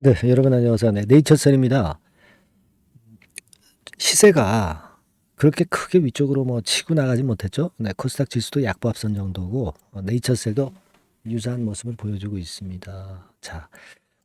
네, 여러분 안녕하세요. 네, 네이처셀입니다. 시세가 그렇게 크게 위쪽으로 뭐 치고 나가지 못했죠. 네, 코스닥 지수도 약보합선 정도고 네이처셀도 유사한 모습을 보여주고 있습니다. 자,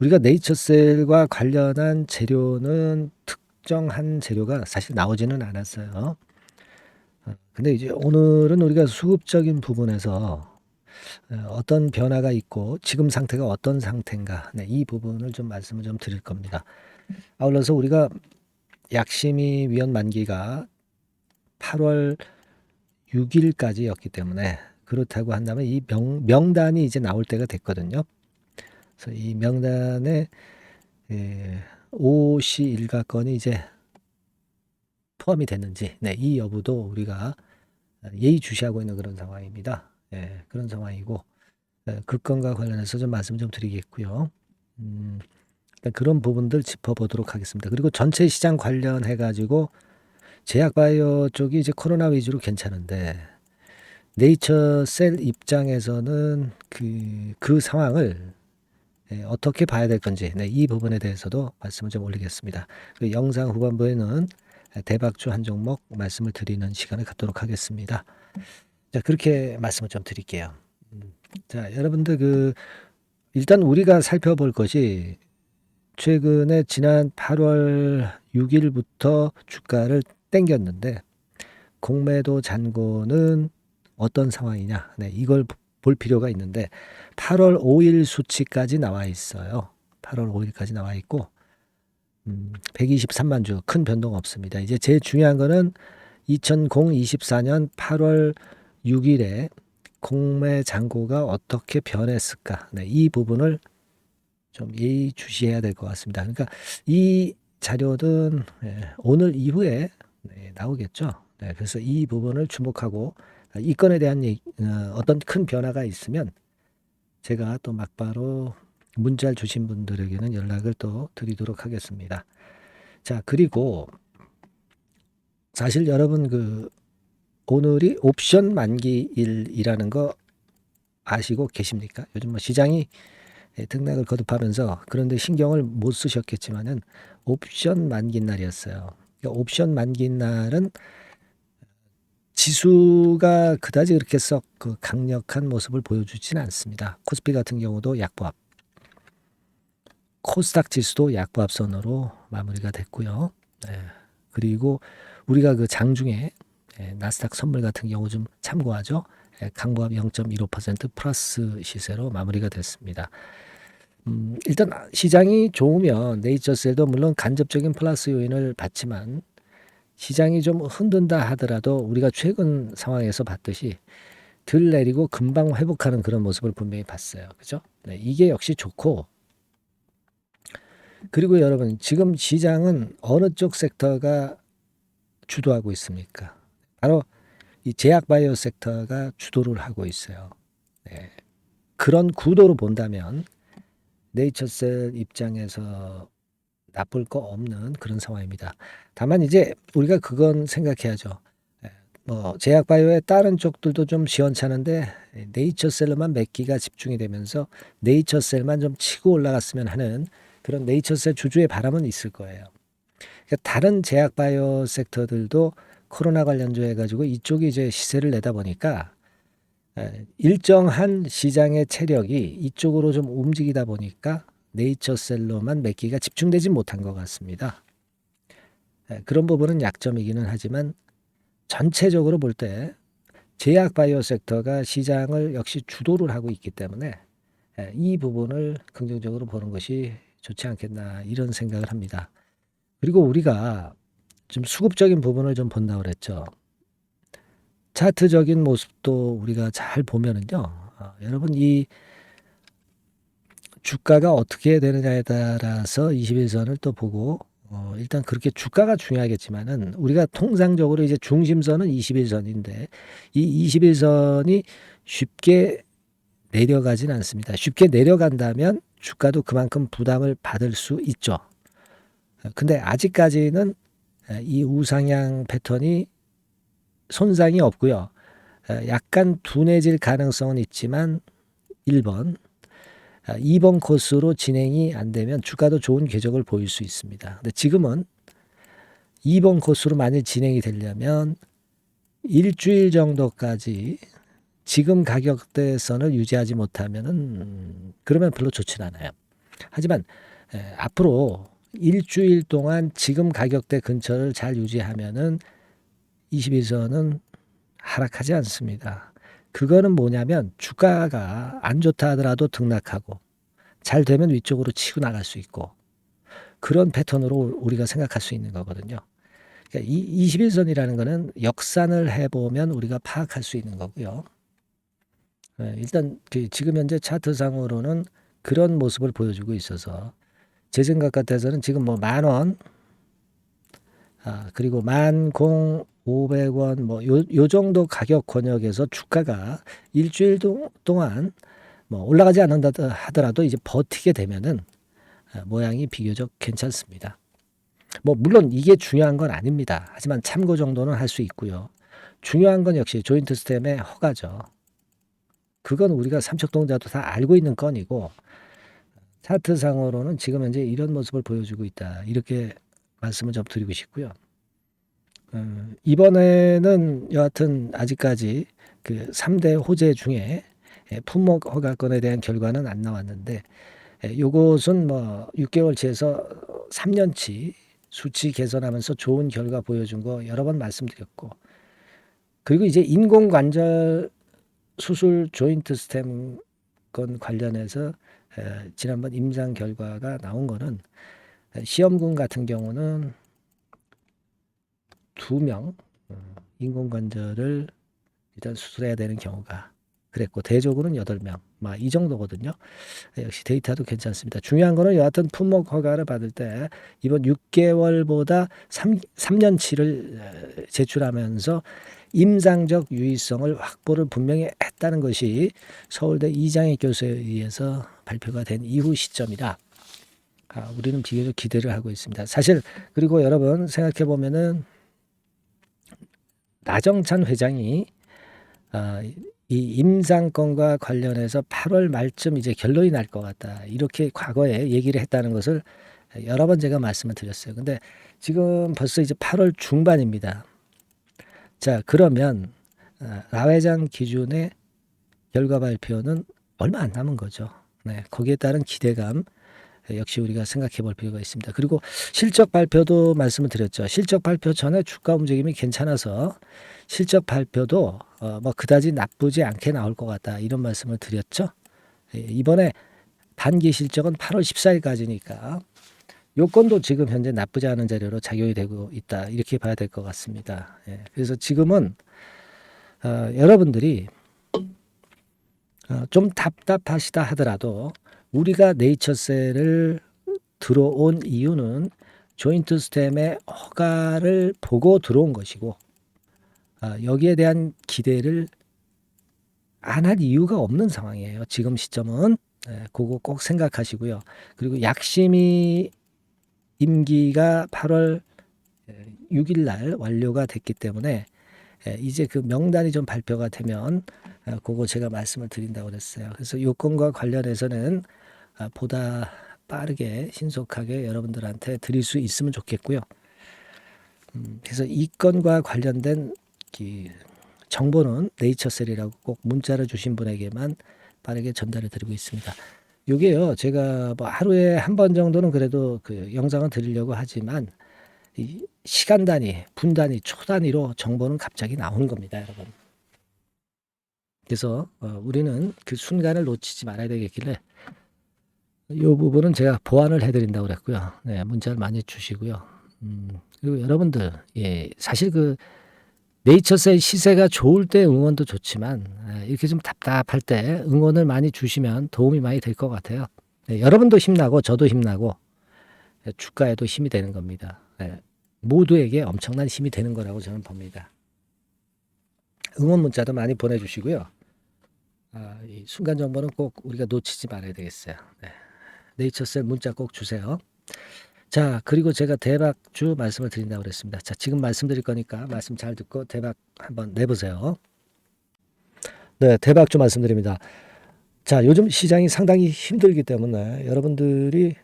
우리가 네이처셀과 관련한 재료는 특정한 재료가 사실 나오지는 않았어요. 근데 이제 오늘은 우리가 수급적인 부분에서 어떤 변화가 있고 지금 상태가 어떤 상태인가, 네, 이 부분을 좀 말씀을 좀 드릴 겁니다. 아울러서 우리가 약심이 위헌 만기가 8월 6일까지였기 때문에 그렇다고 한다면 이 명단이 이제 나올 때가 됐거든요. 그래서 이 명단에 오시 일가건이 이제 포함이 됐는지, 네, 이 여부도 우리가 예의주시하고 있는 그런 상황입니다. 예, 그런 상황이고 그 건과 관련해서 좀 말씀 좀 드리겠고요. 일단 그런 부분들 짚어보도록 하겠습니다. 그리고 전체 시장 관련해 가지고 제약바이오 쪽이 이제 코로나 위주로 괜찮은데 네이처셀 입장에서는 그 상황을 어떻게 봐야 될 건지, 네, 이 부분에 대해서도 말씀을 좀 올리겠습니다. 그 영상 후반부에는 대박주 한 종목 말씀을 드리는 시간을 갖도록 하겠습니다. 자, 그렇게 말씀을 좀 드릴게요. 자, 여러분들 일단 우리가 살펴볼 것이 최근에 지난 8월 6일부터 주가를 땡겼는데 공매도 잔고는 어떤 상황이냐. 네, 이걸 볼 필요가 있는데 8월 5일 수치까지 나와 있어요. 8월 5일까지 나와 있고 123만 주 큰 변동 없습니다. 이제 제일 중요한 거는 2024년 8월 6일에 공매 잔고가 어떻게 변했을까. 네, 이 부분을 좀 예의주시해야 될 것 같습니다. 그러니까 이 자료는 오늘 이후에 나오겠죠. 네, 그래서 이 부분을 주목하고 이 건에 대한 어떤 큰 변화가 있으면 제가 또 막바로 문자를 주신 분들에게는 연락을 또 드리도록 하겠습니다. 자, 그리고 사실 여러분 오늘이 옵션 만기일이라는 거 아시고 계십니까? 요즘 뭐 시장이 등락을 거듭하면서 그런데 신경을 못 쓰셨겠지만은 옵션 만기 날이었어요. 그러니까 옵션 만기 날은 지수가 그다지 그렇게 썩 강력한 모습을 보여주지는 않습니다. 코스피 같은 경우도 약보합, 코스닥 지수도 약보합선으로 마무리가 됐고요. 네. 그리고 우리가 그 장중에 나스닥 선물 같은 경우 좀 참고하죠. 강보합 0.15% 플러스 시세로 마무리가 됐습니다. 일단 시장이 좋으면 네이처셀도 물론 간접적인 플러스 요인을 받지만 시장이 좀 흔든다 하더라도 우리가 최근 상황에서 봤듯이 들 내리고 금방 회복하는 그런 모습을 분명히 봤어요. 그죠? 네, 이게 역시 좋고 그리고 여러분 지금 시장은 어느 쪽 섹터가 주도하고 있습니까? 바로 이 제약 바이오 섹터가 주도를 하고 있어요. 네. 그런 구도로 본다면 네이처셀 입장에서 나쁠 거 없는 그런 상황입니다. 다만 이제 우리가 그건 생각해야죠. 뭐 제약 바이오의 다른 쪽들도 좀 시원찮은데 네이처셀로만 몇 기가 집중이 되면서 네이처셀만 좀 치고 올라갔으면 하는 그런 네이처셀 주주의 바람은 있을 거예요. 그러니까 다른 제약 바이오 섹터들도 코로나 관련주 해가지고 이쪽이 이제 시세를 내다 보니까 일정한 시장의 체력이 이쪽으로 좀 움직이다 보니까 네이처셀로만 몇 기가 집중되지 못한 것 같습니다. 그런 부분은 약점이기는 하지만 전체적으로 볼 때 제약 바이오 섹터가 시장을 역시 주도를 하고 있기 때문에 이 부분을 긍정적으로 보는 것이 좋지 않겠나 이런 생각을 합니다. 그리고 우리가 좀 수급적인 부분을 좀 본다고 그랬죠. 차트적인 모습도 우리가 잘 보면은요. 여러분 이 주가가 어떻게 되느냐에 따라서 21선을 또 보고 일단 그렇게 주가가 중요하겠지만은 우리가 통상적으로 이제 중심선은 21선인데 이 21선이 쉽게 내려가진 않습니다. 쉽게 내려간다면 주가도 그만큼 부담을 받을 수 있죠. 근데 아직까지는 이 우상향 패턴이 손상이 없고요. 약간 둔해질 가능성은 있지만 1번 2번 코스로 진행이 안 되면 주가도 좋은 궤적을 보일 수 있습니다. 근데 지금은 2번 코스로 만일 진행이 되려면 일주일 정도까지 지금 가격대선을 유지하지 못하면은 그러면 별로 좋진 않아요. 하지만 앞으로 일주일 동안 지금 가격대 근처를 잘 유지하면은 21선은 하락하지 않습니다. 그거는 뭐냐면 주가가 안 좋다 하더라도 등락하고 잘 되면 위쪽으로 치고 나갈 수 있고 그런 패턴으로 우리가 생각할 수 있는 거거든요. 그러니까 이 21선이라는 거는 역산을 해보면 우리가 파악할 수 있는 거고요. 일단 지금 현재 차트상으로는 그런 모습을 보여주고 있어서 제 생각 같아서는 지금 뭐 10,000원 그리고 10,500원 뭐 요 정도 가격 권역에서 주가가 일주일 동안 뭐 올라가지 않는다 하더라도 이제 버티게 되면은 모양이 비교적 괜찮습니다. 뭐 물론 이게 중요한 건 아닙니다. 하지만 참고 정도는 할 수 있고요. 중요한 건 역시 조인트 스템의 허가죠. 그건 우리가 삼척동자도 다 알고 있는 건이고 차트상으로는 지금 현재 이런 모습을 보여주고 있다. 이렇게 말씀을 좀 드리고 싶고요. 이번에는 여하튼 아직까지 그 3대 호재 중에 품목 허가권에 대한 결과는 안 나왔는데 요것은 뭐 6개월치에서 3년치 수치 개선하면서 좋은 결과 보여준 거 여러 번 말씀드렸고 그리고 이제 인공관절 수술 조인트 스템 건 관련해서 지난번 임상 결과가 나온 거는 시험군 같은 경우는 2명 인공관절을 일단 수술해야 되는 경우가 그랬고 대조군은 8명 이 정도거든요. 역시 데이터도 괜찮습니다. 중요한 거는 여하튼 품목 허가를 받을 때 이번 6개월보다 3년치를 제출하면서 임상적 유의성을 확보를 분명히 했다는 것이 서울대 이장희 교수에 의해서 발표가 된 이후 시점이라 우리는 비교적 기대를 하고 있습니다. 사실 그리고 여러분 생각해 보면은 나정찬 회장이 이 임상권과 관련해서 8월 말쯤 이제 결론이 날 것 같다. 이렇게 과거에 얘기를 했다는 것을 여러 번 제가 말씀을 드렸어요. 근데 지금 벌써 이제 8월 중반입니다. 자, 그러면 라 회장 기준의 결과 발표는 얼마 안 남은 거죠. 네, 거기에 따른 기대감 역시 우리가 생각해 볼 필요가 있습니다. 그리고 실적 발표도 말씀을 드렸죠. 실적 발표 전에 주가 움직임이 괜찮아서 실적 발표도 뭐 그다지 나쁘지 않게 나올 것 같다. 이런 말씀을 드렸죠. 이번에 단기 실적은 8월 14일까지니까 요건도 지금 현재 나쁘지 않은 자료로 작용이 되고 있다. 이렇게 봐야 될 것 같습니다. 그래서 지금은 여러분들이 좀 답답하시다 하더라도 우리가 네이처셀을 들어온 이유는 조인트 스템의 허가를 보고 들어온 것이고 여기에 대한 기대를 안 할 이유가 없는 상황이에요. 지금 시점은 그거 꼭 생각하시고요. 그리고 약심이 임기가 8월 6일 날 완료가 됐기 때문에 이제 그 명단이 좀 발표가 되면 그거 제가 말씀을 드린다고 그랬어요. 그래서 요건과 관련해서는 보다 빠르게 신속하게 여러분들한테 드릴 수 있으면 좋겠고요. 그래서 이 건과 관련된 정보는 네이처셀이라고 꼭 문자를 주신 분에게만 빠르게 전달해 드리고 있습니다. 요게요, 제가 뭐 하루에 한 번 정도는 그래도 그 영상을 드리려고 하지만 이 시간 단위, 분 단위, 초 단위로 정보는 갑자기 나오는 겁니다, 여러분. 그래서 우리는 그 순간을 놓치지 말아야 되겠길래 이 부분은 제가 보완을 해드린다고 그랬고요. 네, 문자를 많이 주시고요. 그리고 여러분들, 사실 그 네이처셀 시세가 좋을 때 응원도 좋지만 이렇게 좀 답답할 때 응원을 많이 주시면 도움이 많이 될 것 같아요. 네, 여러분도 힘나고 저도 힘나고 주가에도 힘이 되는 겁니다. 모두에게 엄청난 힘이 되는 거라고 저는 봅니다. 응원 문자도 많이 보내주시고요. 이 순간 정보는 꼭 우리가 놓치지 말아야 되겠어요. 네이처셀 문자 꼭 주세요. 자, 그리고 제가 대박주 말씀을 드린다고 그랬습니다. 자, 지금 말씀드릴 거니까 말씀 잘 듣고 대박 한번 내보세요. 네, 대박주 말씀드립니다. 자, 요즘 시장이 상당히 힘들기 때문에 여러분들이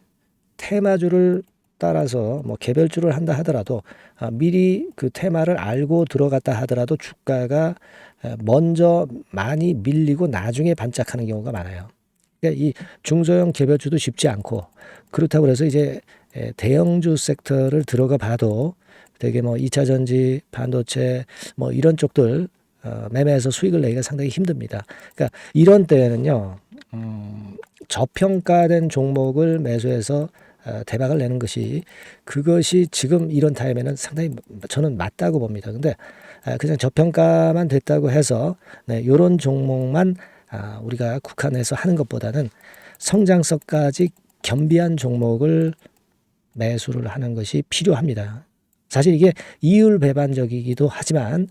테마주를 따라서 뭐 개별주를 한다 하더라도 미리 그 테마를 알고 들어갔다 하더라도 주가가 먼저 많이 밀리고 나중에 반짝하는 경우가 많아요. 그러니까 이 중소형 개별주도 쉽지 않고, 그렇다고 해서 이제 대형주 섹터를 들어가 봐도 되게 뭐 2차 전지, 반도체 뭐 이런 쪽들 매매해서 수익을 내기가 상당히 힘듭니다. 그러니까 이런 때에는요, 저평가된 종목을 매수해서 대박을 내는 것이, 그것이 지금 이런 타임에는 상당히 저는 맞다고 봅니다. 근데 그냥 저평가만 됐다고 해서 이런 종목만 우리가 국한해서 하는 것보다는 성장성까지 겸비한 종목을 매수를 하는 것이 필요합니다. 사실 이게 이율배반적이기도 하지만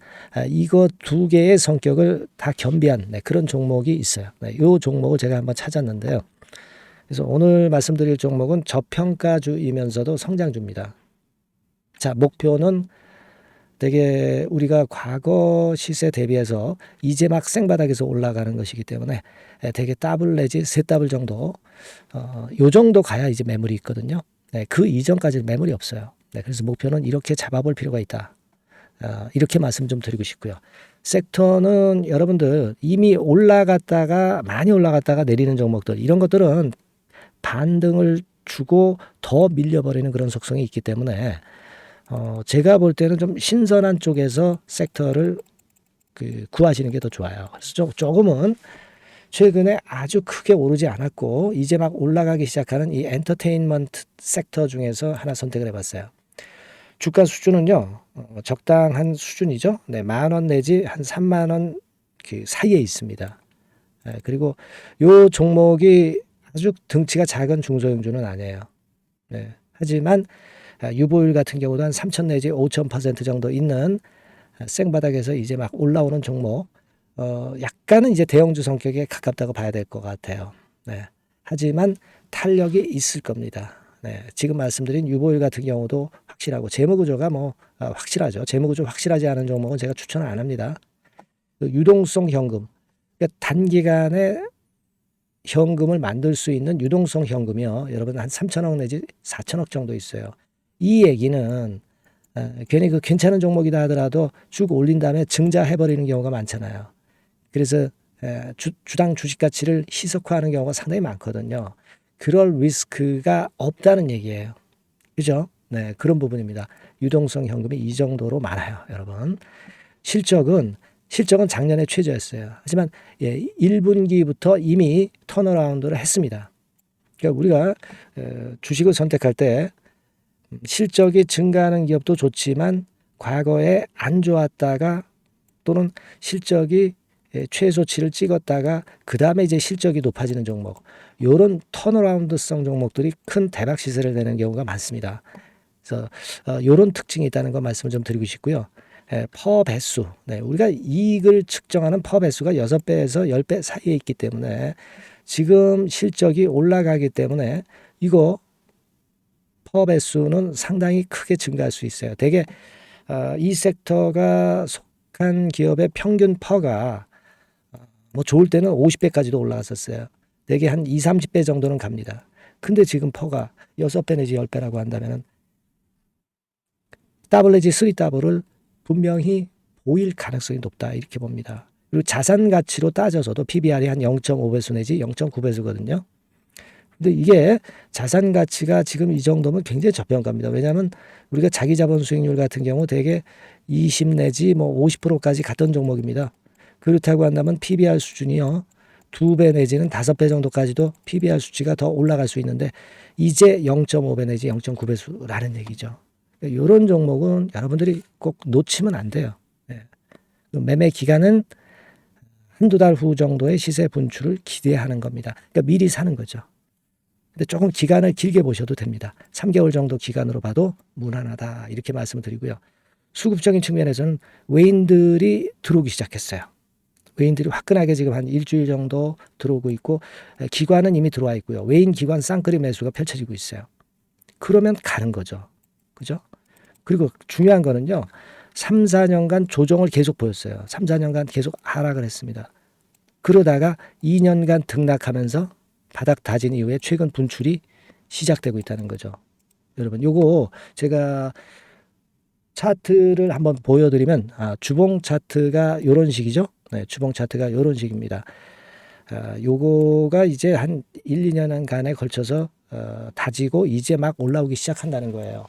이거 두 개의 성격을 다 겸비한 그런 종목이 있어요. 이 종목을 제가 한번 찾았는데요. 그래서 오늘 말씀드릴 종목은 저평가주이면서도 성장주입니다. 자, 목표는 되게 우리가 과거 시세 대비해서 이제 막 생바닥에서 올라가는 것이기 때문에 되게 더블 내지 세 더블 정도, 요 정도 가야 이제 매물이 있거든요. 그 이전까지는 매물이 없어요. 그래서 목표는 이렇게 잡아볼 필요가 있다. 이렇게 말씀 좀 드리고 싶고요. 섹터는 여러분들 이미 올라갔다가 많이 올라갔다가 내리는 종목들, 이런 것들은 반등을 주고 더 밀려버리는 그런 속성이 있기 때문에 제가 볼 때는 좀 신선한 쪽에서 섹터를 구하시는 게 더 좋아요. 그래서 조금은 최근에 아주 크게 오르지 않았고 이제 막 올라가기 시작하는 이 엔터테인먼트 섹터 중에서 하나 선택을 해봤어요. 주가 수준은요, 적당한 수준이죠. 네, 10,000원 내지 한 30,000원 그 사이에 있습니다. 그리고 요 종목이 아주 덩치가 작은 중소형주는 아니에요. 하지만 유보율 같은 경우도 한 3,000 내지 5,000% 정도 있는 생바닥에서 이제 막 올라오는 종목, 약간은 이제 대형주 성격에 가깝다고 봐야 될 것 같아요. 하지만 탄력이 있을 겁니다. 지금 말씀드린 유보율 같은 경우도 확실하고 재무구조가 뭐 확실하죠. 재무구조 확실하지 않은 종목은 제가 추천을 안 합니다. 유동성 현금, 그러니까 단기간에 현금을 만들 수 있는 유동성 현금이요, 여러분 한 3,000억 내지 4,000억 정도 있어요. 이 얘기는 괜히 그 괜찮은 종목이다 하더라도 쭉 올린 다음에 증자해버리는 경우가 많잖아요. 그래서 주당 주식 가치를 희석화하는 경우가 상당히 많거든요. 그럴 리스크가 없다는 얘기예요. 그죠? 그런 부분입니다. 유동성 현금이 이 정도로 많아요, 여러분. 실적은 작년에 최저였어요. 하지만 1분기부터 이미 턴어라운드를 했습니다. 그러니까 우리가 주식을 선택할 때 실적이 증가하는 기업도 좋지만 과거에 안 좋았다가 또는 실적이 최소치를 찍었다가 그 다음에 이제 실적이 높아지는 종목, 이런 턴어라운드성 종목들이 큰 대박 시세를 내는 경우가 많습니다. 그래서 이런 특징이 있다는 거 말씀을 좀 드리고 싶고요. 퍼 배수, 우리가 이익을 측정하는 퍼 배수가 6배에서 10배 사이에 있기 때문에 지금 실적이 올라가기 때문에 이거 퍼 배수는 상당히 크게 증가할 수 있어요. 대개 이 섹터가 속한 기업의 평균 퍼가 뭐 좋을 때는 50배까지도 올라갔었어요. 대개 한 2, 30배 정도는 갑니다. 근데 지금 퍼가 6배 내지 10배라고 한다면 더블 내지 3더블을 분명히 보일 가능성이 높다, 이렇게 봅니다. 그리고 자산 가치로 따져서도 PBR이 한 0.5배수 내지 0.9배수거든요. 근데 이게 자산 가치가 지금 이 정도면 굉장히 저평가입니다. 왜냐하면 우리가 자기 자본 수익률 같은 경우 대개 20 내지 뭐 50%까지 갔던 종목입니다. 그렇다고 한다면 PBR 수준이요, 2배 내지는 5배 정도까지도 PBR 수치가 더 올라갈 수 있는데 이제 0.5배 내지 0.9배수라는 얘기죠. 이런 종목은 여러분들이 꼭 놓치면 안 돼요. 매매 기간은 한두 달 후 정도의 시세 분출을 기대하는 겁니다. 그러니까 미리 사는 거죠. 근데 조금 기간을 길게 보셔도 됩니다. 3개월 정도 기간으로 봐도 무난하다, 이렇게 말씀을 드리고요. 수급적인 측면에서는 외인들이 들어오기 시작했어요. 외인들이 화끈하게 지금 한 일주일 정도 들어오고 있고, 기관은 이미 들어와 있고요. 외인 기관 쌍끌이 매수가 펼쳐지고 있어요. 그러면 가는 거죠. 그죠? 그리고 중요한 거는요, 3, 4년간 조정을 계속 보였어요. 3, 4년간 계속 하락을 했습니다. 그러다가 2년간 등락하면서 바닥 다진 이후에 최근 분출이 시작되고 있다는 거죠. 여러분, 요거 제가 차트를 한번 보여드리면, 주봉 차트가 요런 식이죠. 네, 주봉 차트가 요런 식입니다. 요거가 이제 한 1, 2년간에 걸쳐서 다지고 이제 막 올라오기 시작한다는 거예요.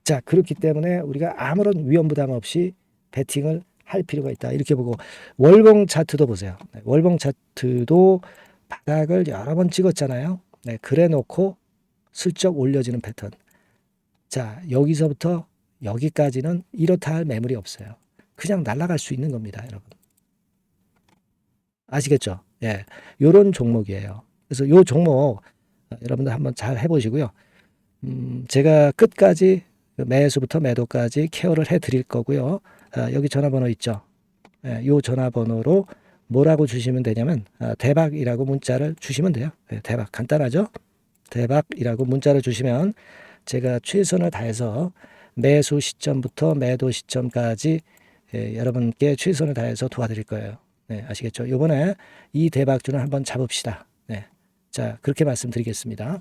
자, 그렇기 때문에 우리가 아무런 위험 부담 없이 베팅을 할 필요가 있다. 이렇게 보고, 월봉 차트도 보세요. 네, 월봉 차트도 바닥을 여러 번 찍었잖아요. 네, 그래 놓고 슬쩍 올려지는 패턴. 자, 여기서부터 여기까지는 이렇다 할 매물이 없어요. 그냥 날아갈 수 있는 겁니다, 여러분. 아시겠죠? 예. 요런 종목이에요. 그래서 요 종목 여러분들 한번 잘 해보시고요. 제가 끝까지 매수부터 매도까지 케어를 해 드릴 거고요. 여기 전화번호 있죠? 예, 요 전화번호로 뭐라고 주시면 되냐면, 대박이라고 문자를 주시면 돼요. 예, 대박. 간단하죠? 대박이라고 문자를 주시면 제가 최선을 다해서 매수 시점부터 매도 시점까지 여러분께 최선을 다해서 도와드릴 거예요. 네, 아시겠죠? 요번에 이 대박주는 한번 잡읍시다. 네. 자, 그렇게 말씀드리겠습니다.